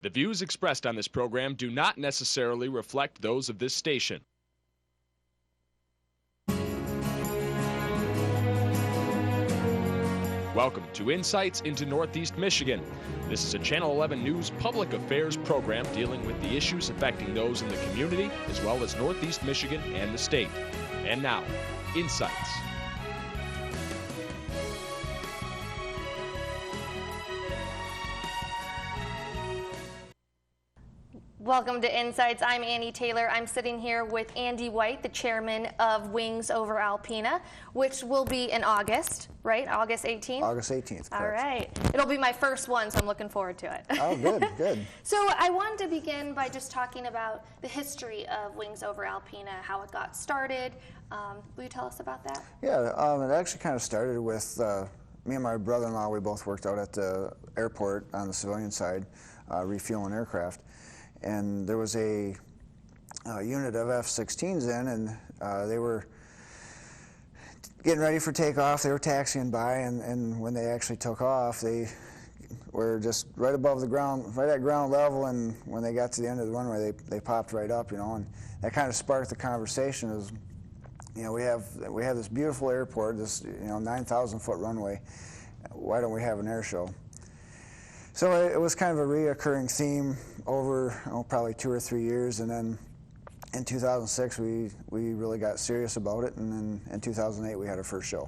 The views expressed on this program do not necessarily reflect those of this station. Welcome to Insights into Northeast Michigan. This is a Channel 11 News public affairs program dealing with the issues affecting those in the community as well as Northeast Michigan and the state. And now, Insights. Welcome to Insights. I'm Annie Taylor. I'm sitting here with Andy White, the chairman of Wings Over Alpena, which will be in August, right? August 18th? August 18th, correct. All right. It'll be my first one, so I'm looking forward to it. Oh, good, good. So I wanted to begin by just talking about the history of Wings Over Alpena, how it got started. Will you tell us about that? Yeah, it actually kind of started with me and my brother-in-law. We both worked out at the airport on the civilian side, refueling aircraft. And there was a unit of F-16s in, and they were getting ready for takeoff. They were taxiing by, and when they actually took off, they were just right above the ground, right at ground level. And when they got to the end of the runway, they popped right up, you know. And that kind of sparked the conversation. Is, you know, we have this beautiful airport, this 9,000-foot runway. Why don't we have an air show? So it was kind of a reoccurring theme over probably 2 or 3 years, and then in 2006 we really got serious about it, and then in 2008 we had our first show.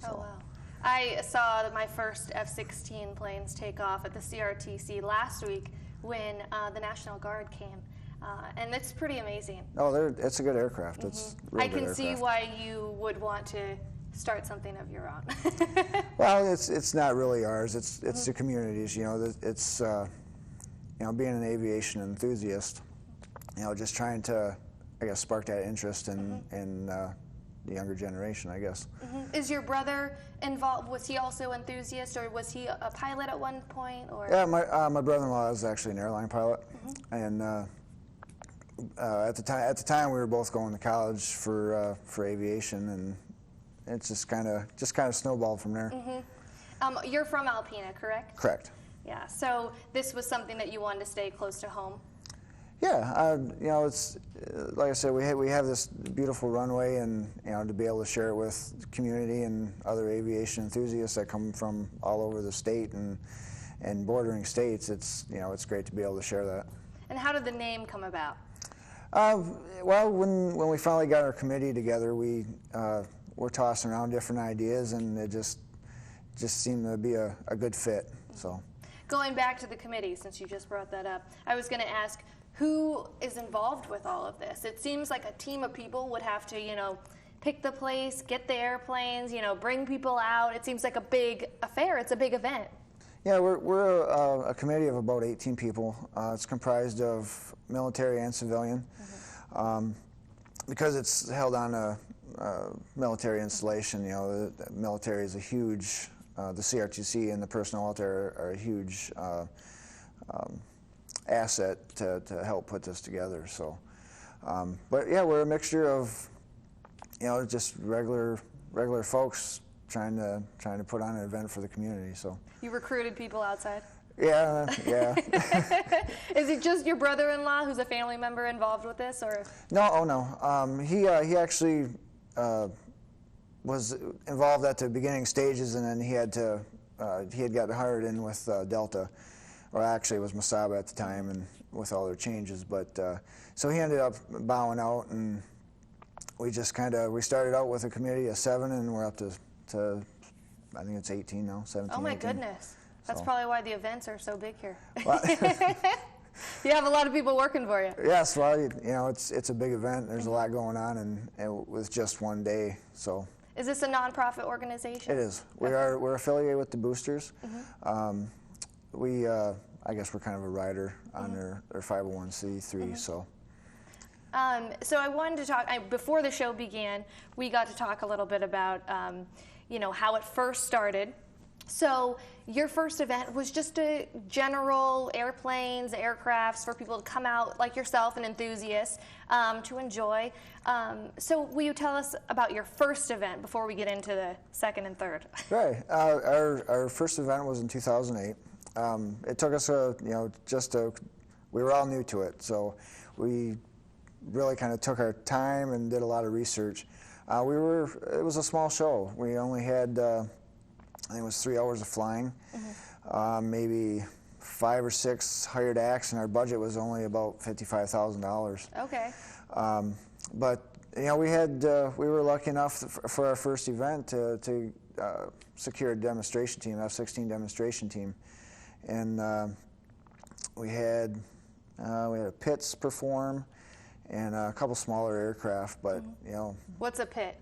So. Oh wow! I saw my first F-16 planes take off at the CRTC last week when the National Guard came, and it's pretty amazing. Oh, it's a good aircraft. Mm-hmm. It's a real I can good see aircraft. why you would want to start something of your own. Well, it's not really ours. It's the community's. You know, it's being an aviation enthusiast. You know, just trying to, I guess, spark that interest in the younger generation, I guess. Mm-hmm. Is your brother involved? Was he also enthusiast, or was he a pilot at one point? Or yeah, my brother-in-law is actually an airline pilot, and at the time we were both going to college for aviation, and it's just kind of snowballed from there. Mm-hmm. You're from Alpena, correct? Correct. Yeah. So this was something that you wanted to stay close to home. Yeah. It's like I said, we have this beautiful runway, and to be able to share it with the community and other aviation enthusiasts that come from all over the state and bordering states. It's great to be able to share that. And how did the name come about? Well, when we finally got our committee together, we're tossing around different ideas, and it just seemed to be a good fit. So, going back to the committee, since you just brought that up, I was going to ask, who is involved with all of this? It seems like a team of people would have to, pick the place, get the airplanes, bring people out. It seems like a big affair. It's a big event. Yeah, we're a committee of about 18 people. It's comprised of military and civilian. Because it's held on a military installation, the military is a huge, the CRTC and the personnel out there are a huge asset to help put this together. So, but yeah, we're a mixture of, just regular folks trying to put on an event for the community. So you recruited people outside? Yeah. Is it just your brother-in-law who's a family member involved with this, or? No, he actually was involved at the beginning stages, and then he had gotten hired in with Delta, or actually it was Masaba at the time, and with all their changes. But so he ended up bowing out, and we started out with a committee of 7, and we're up to I think it's 18 now, 17. Oh my 18. goodness. That's So. Probably why the events are so big here. Well, you have a lot of people working for you. Yes, well, it's a big event. There's a lot going on, and with just one day. So. Is this a nonprofit organization? It is. We're affiliated with the Boosters. I guess we're kind of a rider on their 501c3. So. So I wanted to talk, before the show began, we got to talk a little bit about, how it first started. So your first event was just a general airplanes, aircrafts for people to come out like yourself, an enthusiast, to enjoy. So will you tell us about your first event before we get into the second and third? Right. Our first event was in 2008. it took us we were all new to it, so we really kind of took our time and did a lot of research. It was a small show. We only had, I think it was 3 hours of flying, maybe 5 or 6 hired acts, and our budget was only about $55,000. Okay. But we were lucky enough for our first event to secure a demonstration team, F-16 demonstration team, and we had a Pitts perform and a couple smaller aircraft, but What's a pit?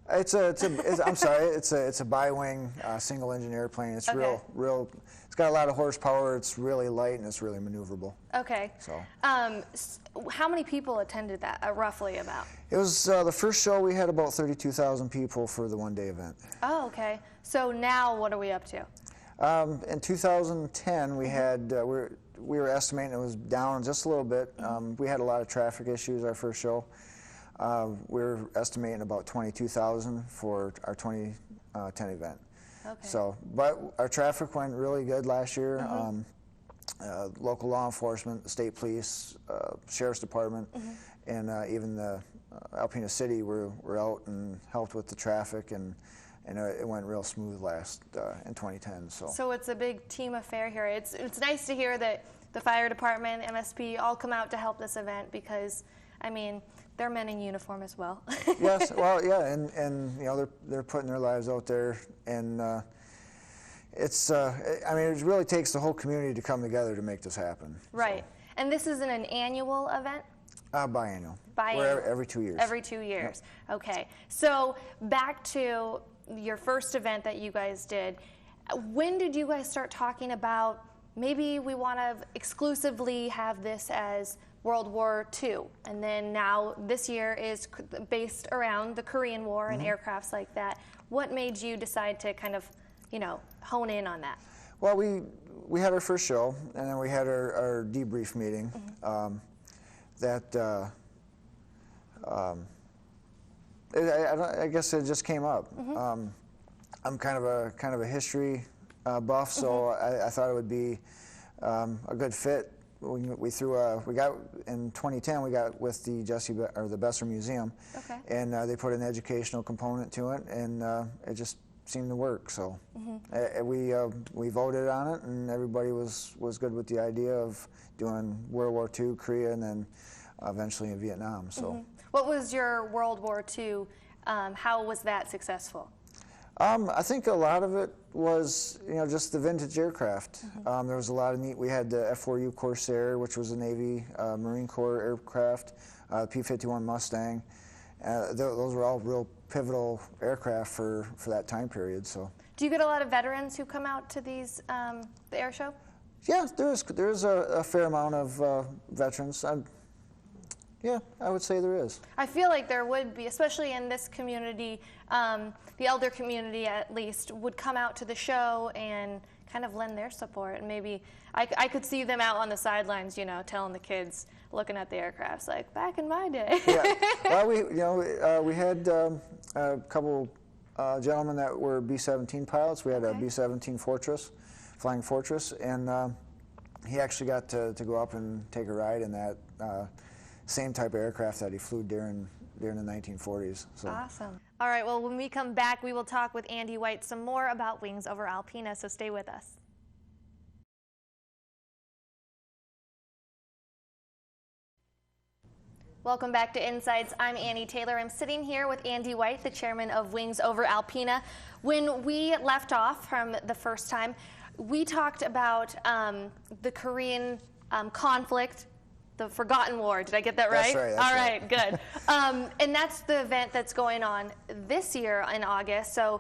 It's a bi-wing single engine airplane. It's Okay. real. It's got a lot of horsepower. It's really light and it's really maneuverable. Okay. So. How many people attended that, roughly about? It was the first show. We had about 32,000 people for the one-day event. Oh, okay. So now what are we up to? In 2010, we had we were estimating it was down just a little bit. We had a lot of traffic issues our first show. We were estimating about 22,000 for our 2010 event. Okay. So, but our traffic went really good last year. Local law enforcement, the state police, sheriff's department, and even the Alpena City were out and helped with the traffic, and it went real smooth in 2010. So it's a big team affair here. It's nice to hear that the fire department, MSP, all come out to help this event because, I mean, they're men in uniform as well. Yes, well, yeah, and they're putting their lives out there, and it's I mean, it really takes the whole community to come together to make this happen. Right, so. And this isn't an annual event? Biannual. Biannual. We're every 2 years. Every 2 years. Yep. Okay. So back to your first event that you guys did. When did you guys start talking about maybe we want to exclusively have this as World War II, and then now this year is based around the Korean War and aircrafts like that? What made you decide to kind of, hone in on that? Well, we had our first show, and then we had our debrief meeting. I guess it just came up. I'm kind of a history buff, so I thought it would be a good fit. We got in 2010. We got with the the Besser Museum, and they put an educational component to it, and it just seemed to work. So we voted on it, and everybody was good with the idea of doing World War II, Korea, and then eventually in Vietnam. So, what was your World War II? How was that successful? I think a lot of it was, just the vintage aircraft. There was a lot of neat. We had the F-4U Corsair, which was a Navy Marine Corps aircraft, P-51 Mustang. Those were all real pivotal aircraft for that time period. So, do you get a lot of veterans who come out to these the air show? Yeah, there's a fair amount of veterans. Yeah, I would say there is. I feel like there would be, especially in this community. The elder community, at least, would come out to the show and kind of lend their support. And maybe I could see them out on the sidelines, telling the kids, looking at the aircrafts, like back in my day. Yeah. Well, we had a couple gentlemen that were B-17 pilots. We had a B-17 Fortress, Flying Fortress, and he actually got to go up and take a ride in that same type of aircraft that he flew during the 1940s. So. Awesome. All right, well, when we come back, we will talk with Andy White some more about Wings Over Alpena, so stay with us. Welcome back to Insights. I'm Annie Taylor. I'm sitting here with Andy White, the chairman of Wings Over Alpena. When we left off from the first time, we talked about the Korean conflict, the Forgotten War. Did I get that right? That's right. All right, good. And that's the event that's going on this year in August. So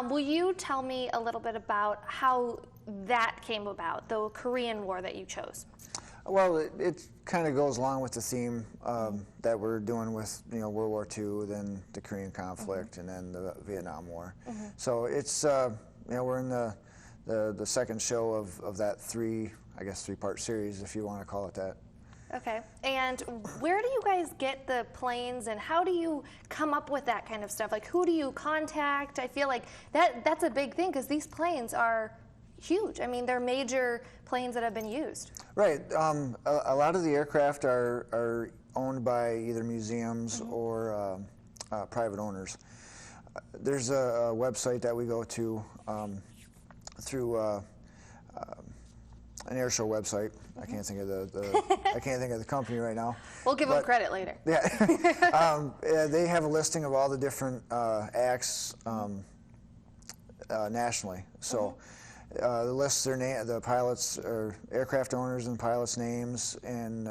will you tell me a little bit about how that came about, the Korean War that you chose? Well, it kind of goes along with the theme that we're doing with World War II, then the Korean conflict, and then the Vietnam War. So it's we're in the second show of that three-part series, if you want to call it that. Okay, and where do you guys get the planes, and how do you come up with that kind of stuff? Like, who do you contact? I feel like that's a big thing, because these planes are, huge. I mean, they're major planes that have been used. Right. A lot of the aircraft are owned by either museums or private owners. There's a website that we go to through an air show website. I can't think of I can't think of the company right now. We'll give them credit later. Yeah. They have a listing of all the different acts nationally. So the lists the pilots or aircraft owners and pilots' names and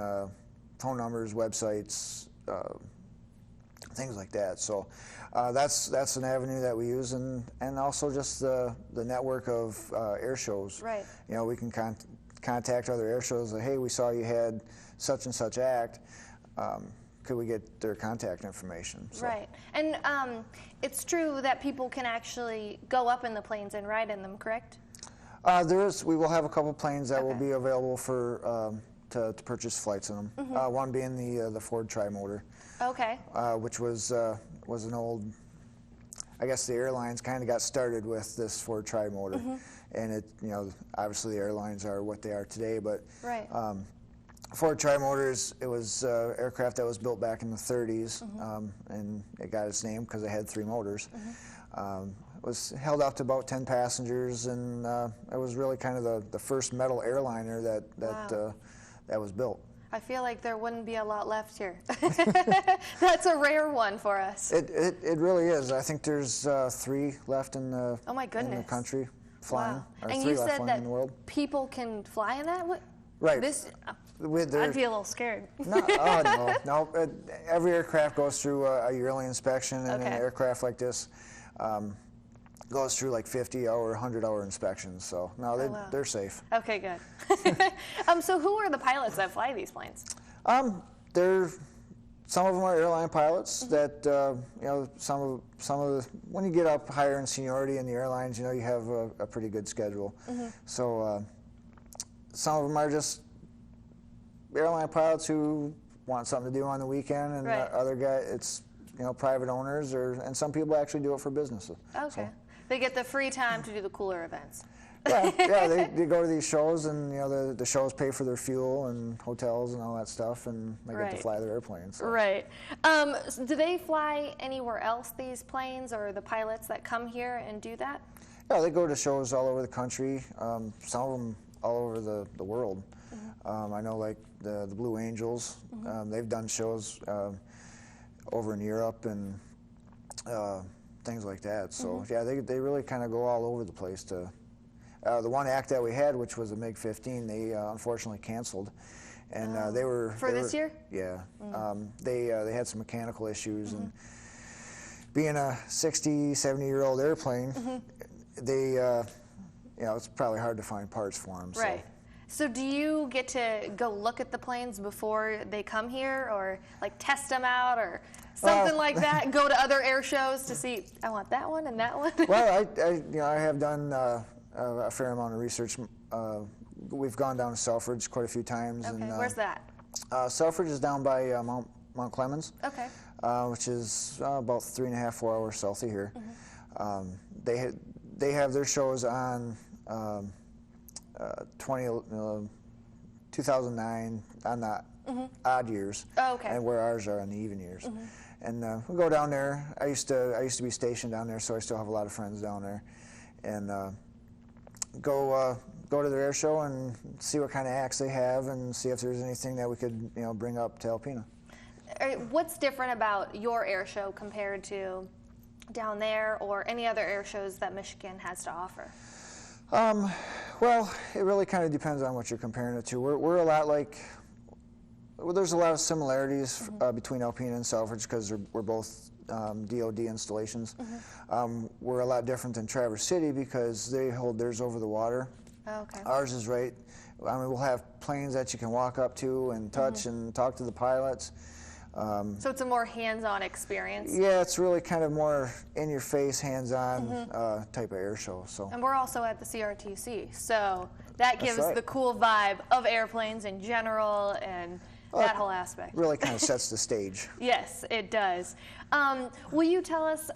phone numbers, websites, things like that. So that's an avenue that we use, and also just the network of air shows. Right. You know, we can contact other air shows. Like, hey, we saw you had such and such act. Could we get their contact information? So. Right. And it's true that people can actually go up in the planes and ride in them, correct? We will have a couple planes that will be available for to purchase flights in them. One being the Ford Tri-Motor. Okay. Which was an old. I guess the airlines kind of got started with this Ford Tri-Motor, and it, you know, obviously the airlines are what they are today, but right. Ford Tri-Motors, it was aircraft that was built back in the 30s, and it got its name because it had 3 motors. It was held up to about 10 passengers, and it was really kind of the first metal airliner that was built. I feel like there wouldn't be a lot left here. That's a rare one for us. It really is. I think there's 3 left in the in the country flying. Wow. Or and 3 you left said flying that in the world. people can fly in that? Right. I'd be a little scared. No. Every aircraft goes through a yearly inspection, and an aircraft like this goes through like 50-hour, 100-hour inspections. So no, they're safe. Okay, good. So who are the pilots that fly these planes? Some of them are airline pilots that you know. Some of the when you get up higher in seniority in the airlines, you know, you have a pretty good schedule. So some of them are just airline pilots who want something to do on the weekend, and other guys, it's, you know, private owners, and some people actually do it for businesses. Okay. So. They get the free time to do the cooler events. Yeah, they go to these shows, and, you know, the shows pay for their fuel and hotels and all that stuff, and they get to fly their airplanes. So. Right. Do they fly anywhere else, these planes, or the pilots that come here and do that? Yeah, they go to shows all over the country, some of them all over the world. I know, like the Blue Angels, they've done shows over in Europe and things like that. So yeah, they really kind of go all over the place. The one act that we had, which was a MiG-15, they unfortunately canceled, and they were this year. Yeah, they had some mechanical issues, and being a 60, 70-year-old airplane, they you know, it's probably hard to find parts for them. Right. So do you get to go look at the planes before they come here, or like test them out, or something like that? Go to other air shows to see, I want that one and that one? Well, I have done a fair amount of research. We've gone down to Selfridge quite a few times. Okay, and, where's that? Selfridge is down by Mount Clemens, okay. Which is about 3.5, 4 hours south of here. They have their shows on 2009 on the odd years, and where ours are on the even years. And we go down there. I used to be stationed down there, so I still have a lot of friends down there, and go to their air show and see what kind of acts they have, and see if there's anything that we could, you know, bring up to Alpena. What's different about your air show compared to down there or any other air shows that Michigan has to offer? Well, it really kind of depends on what you're comparing it to. We're a lot like, well, there's a lot of similarities between Alpena and Selfridge because we're both DoD installations. We're a lot different than Traverse City because they hold theirs over the water. Okay. Ours is right. I mean, we'll have planes that you can walk up to and touch and talk to the pilots. So it's a more hands-on experience. Yeah, it's really kind of more in-your-face, hands-on type of air show. So. And we're also at the CRTC, so that gives the cool vibe of airplanes in general and that whole aspect. Really kind of sets the stage. Yes, it does. Will you tell us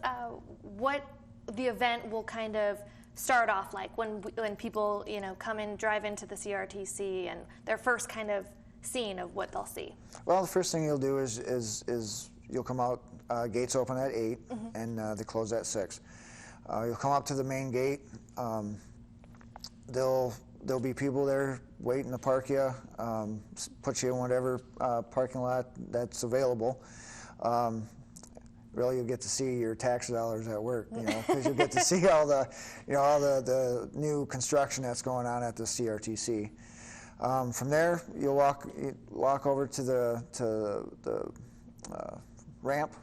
what the event will kind of start off like when people, you know, come in, drive into the CRTC, and their first kind of scene of what they'll see? Well, the first thing you'll do is you'll come out. Gates open at 8, and they close at 6. You'll come up to the main gate. There'll be people there waiting to park you, put you in whatever parking lot that's available. Really, you'll get to see your tax dollars at work, you know, because you'll get to see all the, you know, all the new construction that's going on at the CRTC. From there, you'll walk over to the ramp,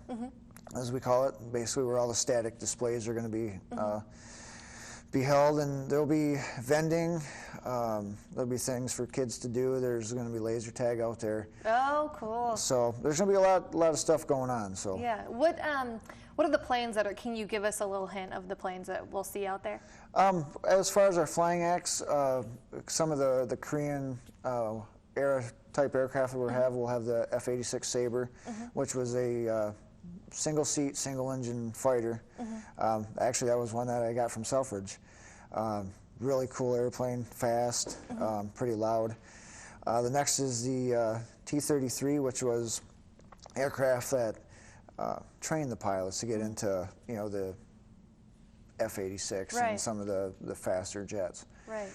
as we call it, basically where all the static displays are going to be held, and there'll be vending. There'll be things for kids to do. There's going to be laser tag out there. Oh, cool. So there's going to be a lot of stuff going on. So yeah, what are the planes that are? Can you give us a little hint of the planes that we'll see out there? As far as our flying acts, some of the Korean era type aircraft that we'll have the F-86 Sabre, which was a single-seat, single-engine fighter. Actually, that was one that I got from Selfridge. Really cool airplane, fast, pretty loud. The next is the T-33, which was aircraft that trained the pilots to get into, you know, the F-86 and some of the faster jets. Right.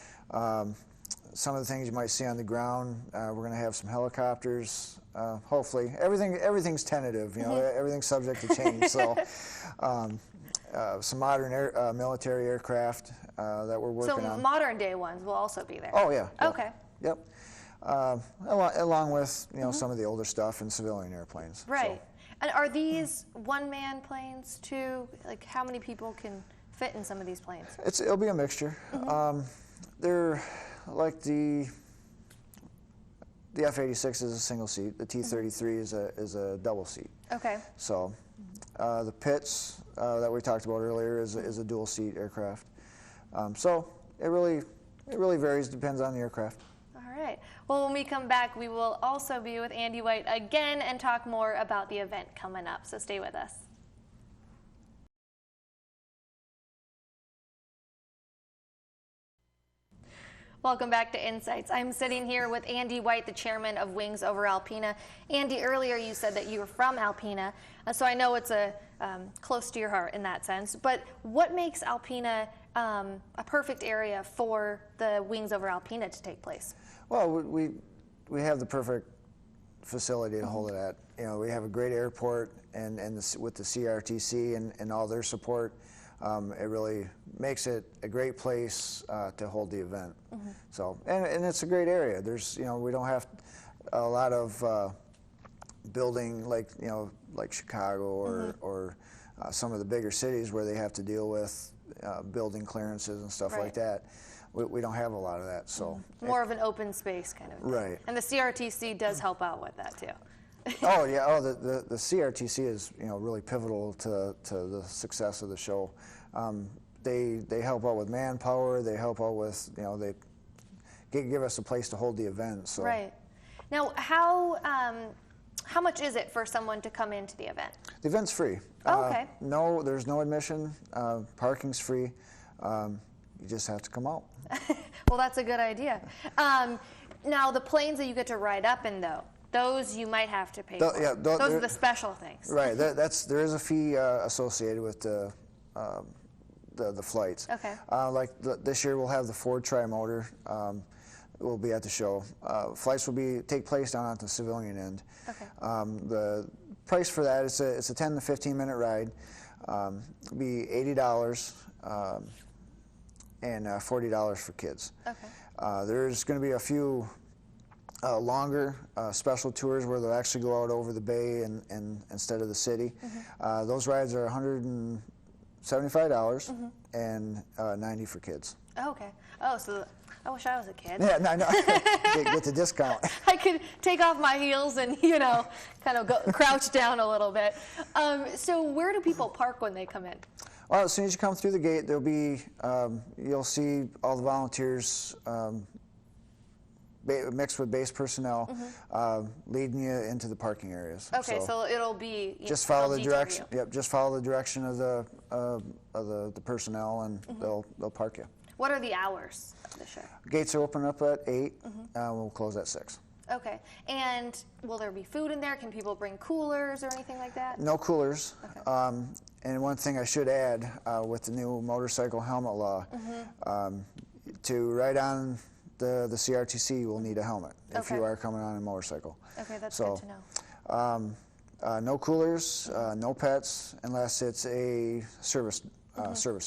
Some of the things you might see on the ground, we're going to have some helicopters. Hopefully, everything's tentative. You know, everything's subject to change. So, some modern military aircraft that we're working on. So modern day ones will also be there. Oh yeah. Okay. Yep. Along with, you know, some of the older stuff and civilian airplanes. Right. So. And are these one-man planes too? Like, how many people can fit in some of these planes? It'll be a mixture. They're like the F-86 is a single seat. The T-33 is a double seat. Okay. So the Pitts that we talked about earlier is a dual seat aircraft. So it really varies. Depends on the aircraft. All right. Well, when we come back, we will also be with Andy White again and talk more about the event coming up. So stay with us. Welcome back to Insights. I'm sitting here with Andy White, the chairman of Wings Over Alpena. Andy, earlier you said that you were from Alpena, so I know it's close to your heart in that sense. But what makes Alpena a perfect area for the Wings Over Alpena to take place? Well, we have the perfect facility to hold it at. You know, we have a great airport, and with the CRTC and all their support, it really makes it a great place to hold the event. So, and it's a great area. There's, you know, we don't have a lot of building like Chicago or some of the bigger cities where they have to deal with building clearances and stuff like that. We don't have a lot of that. So more of an open space kind of thing. Right. And the CRTC does help out with that too. Oh yeah. Oh, the CRTC is, you know, really pivotal to the success of the show. They help out with manpower. They help out with, you know, they give us a place to hold the event. So. Right. Now, how much is it for someone to come into the event? The event's free. Okay. No, there's no admission. Parking's free. You just have to come out. Well, that's a good idea. Now, the planes that you get to ride up in, though, those you might have to pay for. Yeah, those are the special things. Right. There is a fee associated with the flights. Okay. This year we'll have the Ford Tri-Motor. Will be at the show. Flights will take place down at the civilian end. Okay. The price for that is it's a 10 to 15 minute ride. It'll be $80 and $40 for kids. Okay. There's going to be a few longer special tours where they'll actually go out over the bay and instead of the city. Those rides are $175 and $90 for kids. Oh, okay. Oh, so I wish I was a kid. Yeah, no, get the discount. I could take off my heels and, you know, kind of crouch down a little bit. So where do people park when they come in? Well, as soon as you come through the gate, there'll be you'll see all the volunteers mixed with base personnel, leading you into the parking areas. Okay, so it'll be just follow the direction. Yep, just follow the direction of the personnel, and they'll park you. What are the hours of the show? Gates are open up at 8. We'll close at 6. Okay, and will there be food in there? Can people bring coolers or anything like that? No coolers. Okay. And one thing I should add, with the new motorcycle helmet law, to ride on the CRTC, you will need a helmet if you are coming on a motorcycle. Okay, that's good to know. No coolers, no pets, unless it's a service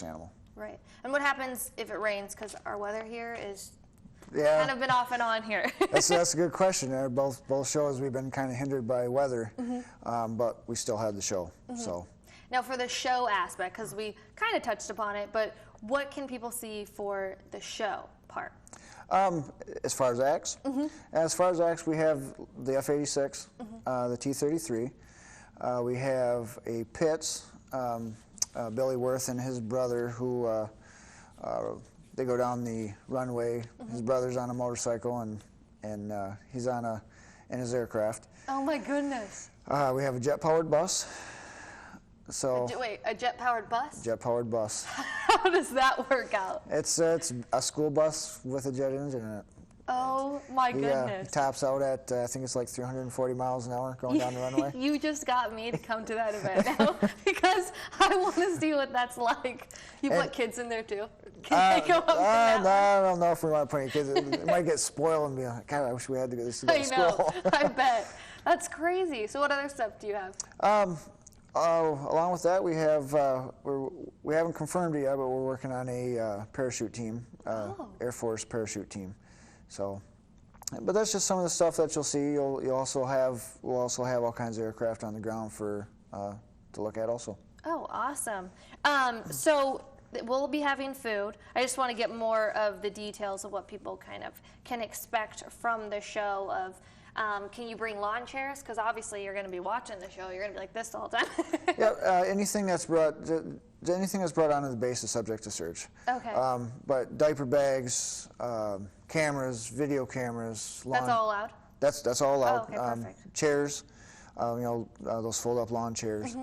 animal. Right. And what happens if it rains? Because our weather here is Yeah, kind of been off and on here. that's a good question. Both shows we've been kind of hindered by weather, but we still had the show. So now for the show aspect, because we kind of touched upon it, but what can people see for the show part? As far as acts, we have the F-86, the T-33. We have a Pitts, Billy Worth and his brother, who they go down the runway. His brother's on a motorcycle, and he's in his aircraft. Oh my goodness! We have a jet-powered bus. So wait, a jet-powered bus? Jet-powered bus. How does that work out? It's a school bus with a jet engine in it. Oh my goodness! He tops out at I think it's like 340 miles an hour going down the runway. You just got me to come to that event now because I want to see what that's like. You put kids in there too? Can they go up and down? I don't know if we want to put any kids. It might get spoiled and be like, God, I wish we had to go to school. I know. I bet. That's crazy. So what other stuff do you have? Along with that, we have we haven't confirmed it yet, but we're working on a parachute team, Air Force parachute team. So, but that's just some of the stuff that you'll see. We'll also have all kinds of aircraft on the ground for to look at also. Oh, awesome. So we'll be having food. I just want to get more of the details of what people kind of can expect from the show. Can you bring lawn chairs? Because obviously you're going to be watching the show. You're going to be like this the whole time. Yeah, anything that's brought onto the base is subject to search. Okay. But diaper bags, cameras, video cameras. Lawn, that's all allowed? That's all allowed. Oh, okay, perfect. Chairs, those fold-up lawn chairs.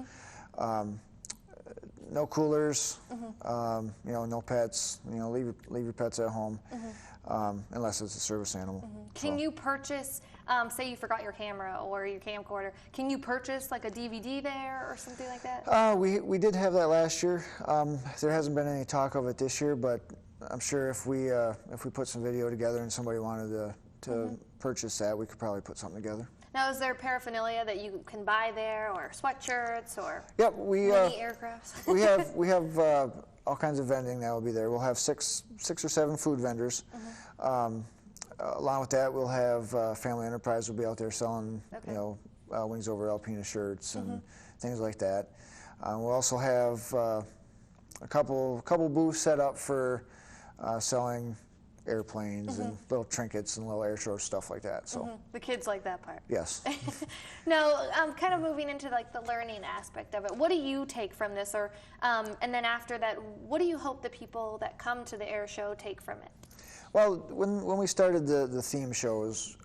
No coolers. No pets. Leave your pets at home, unless it's a service animal. Can you purchase? Say you forgot your camera or your camcorder. Can you purchase like a DVD there or something like that? We did have that last year. There hasn't been any talk of it this year, but I'm sure if we put some video together and somebody wanted to purchase that, we could probably put something together. Now, is there paraphernalia that you can buy there, or sweatshirts, or mini aircrafts? we have all kinds of vending that will be there. We'll have six or seven food vendors. Along with that, we'll have Family Enterprise will be out there selling, Wings Over Alpena shirts and things like that. We'll also have a couple booths set up for selling airplanes and little trinkets and little air show stuff like that. So the kids like that part. Yes. Now, kind of moving into like the learning aspect of it. What do you take from this, or and then after that, what do you hope the people that come to the air show take from it? Well, when we started the theme shows,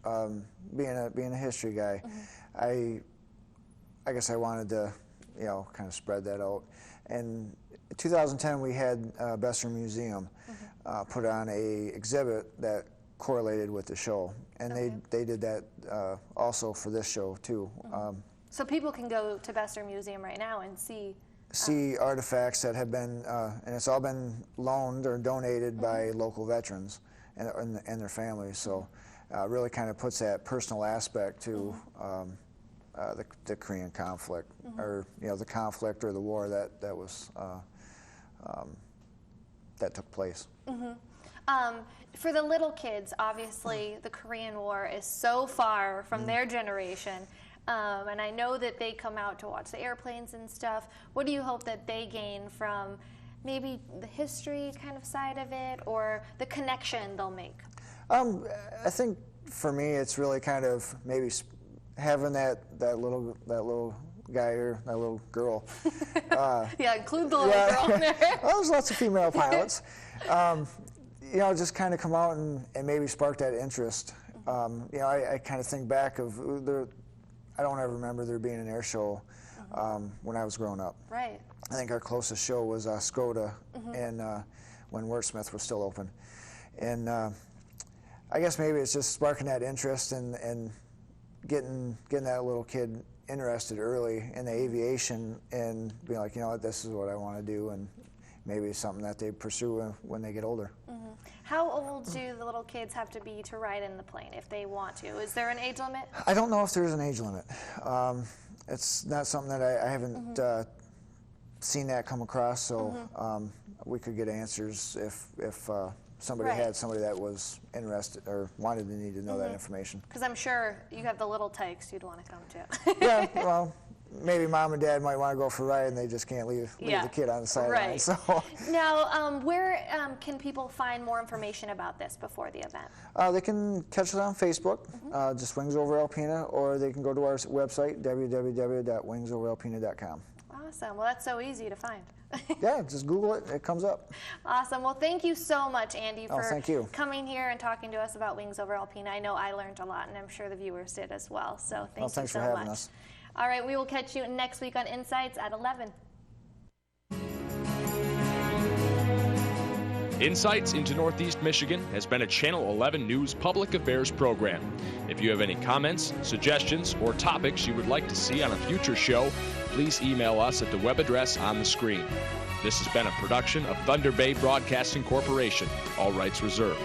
being a history guy, I guess I wanted to, kind of spread that out. And in 2010, we had Besser Museum put on a exhibit that correlated with the show, and they did that also for this show too. So people can go to Besser Museum right now and see artifacts that have been, and it's all been loaned or donated by local veterans and their families. So really kind of puts that personal aspect to the Korean conflict, or the conflict or the war that was that took place. For the little kids, obviously the Korean War is so far from their generation. And I know that they come out to watch the airplanes and stuff. What do you hope that they gain from maybe the history kind of side of it, or the connection they'll make? I think for me, it's really kind of maybe having that little guy or that little girl. Yeah, include the little girl in there. Well, there's lots of female pilots. Just kind of come out and maybe spark that interest You know, I kind of think back of I don't ever remember there being an air show when I was growing up. Right. I think our closest show was Skoda, and when Wordsmith was still open. And I guess maybe it's just sparking that interest and getting that little kid interested early in the aviation and being like, you know what, this is what I want to do, and maybe it's something that they pursue when they get older. How old do the little kids have to be to ride in the plane if they want to? Is there an age limit? I don't know if there's an age limit. It's not something that I haven't seen that come across, so we could get answers if somebody had somebody that was interested or wanted to need to know that information. Because I'm sure you have the little tykes you'd want to come to. Yeah, well, maybe mom and dad might want to go for a ride and they just can't leave the kid on the sideline. Right. So. Now, where can people find more information about this before the event? They can catch us on Facebook, just Wings Over Alpena, or they can go to our website, www.wingsoveralpena.com. Awesome. Well, that's so easy to find. Yeah, just Google it. It comes up. Awesome. Well, thank you so much, Andy, for thank you. coming here and talking to us about Wings Over Alpena. I know I learned a lot, and I'm sure the viewers did as well. So thank you so much. Thanks for having us. All right, we will catch you next week on Insights at 11. Insights into Northeast Michigan has been a Channel 11 News public affairs program. If you have any comments, suggestions, or topics you would like to see on a future show, please email us at the web address on the screen. This has been a production of Thunder Bay Broadcasting Corporation. All rights reserved.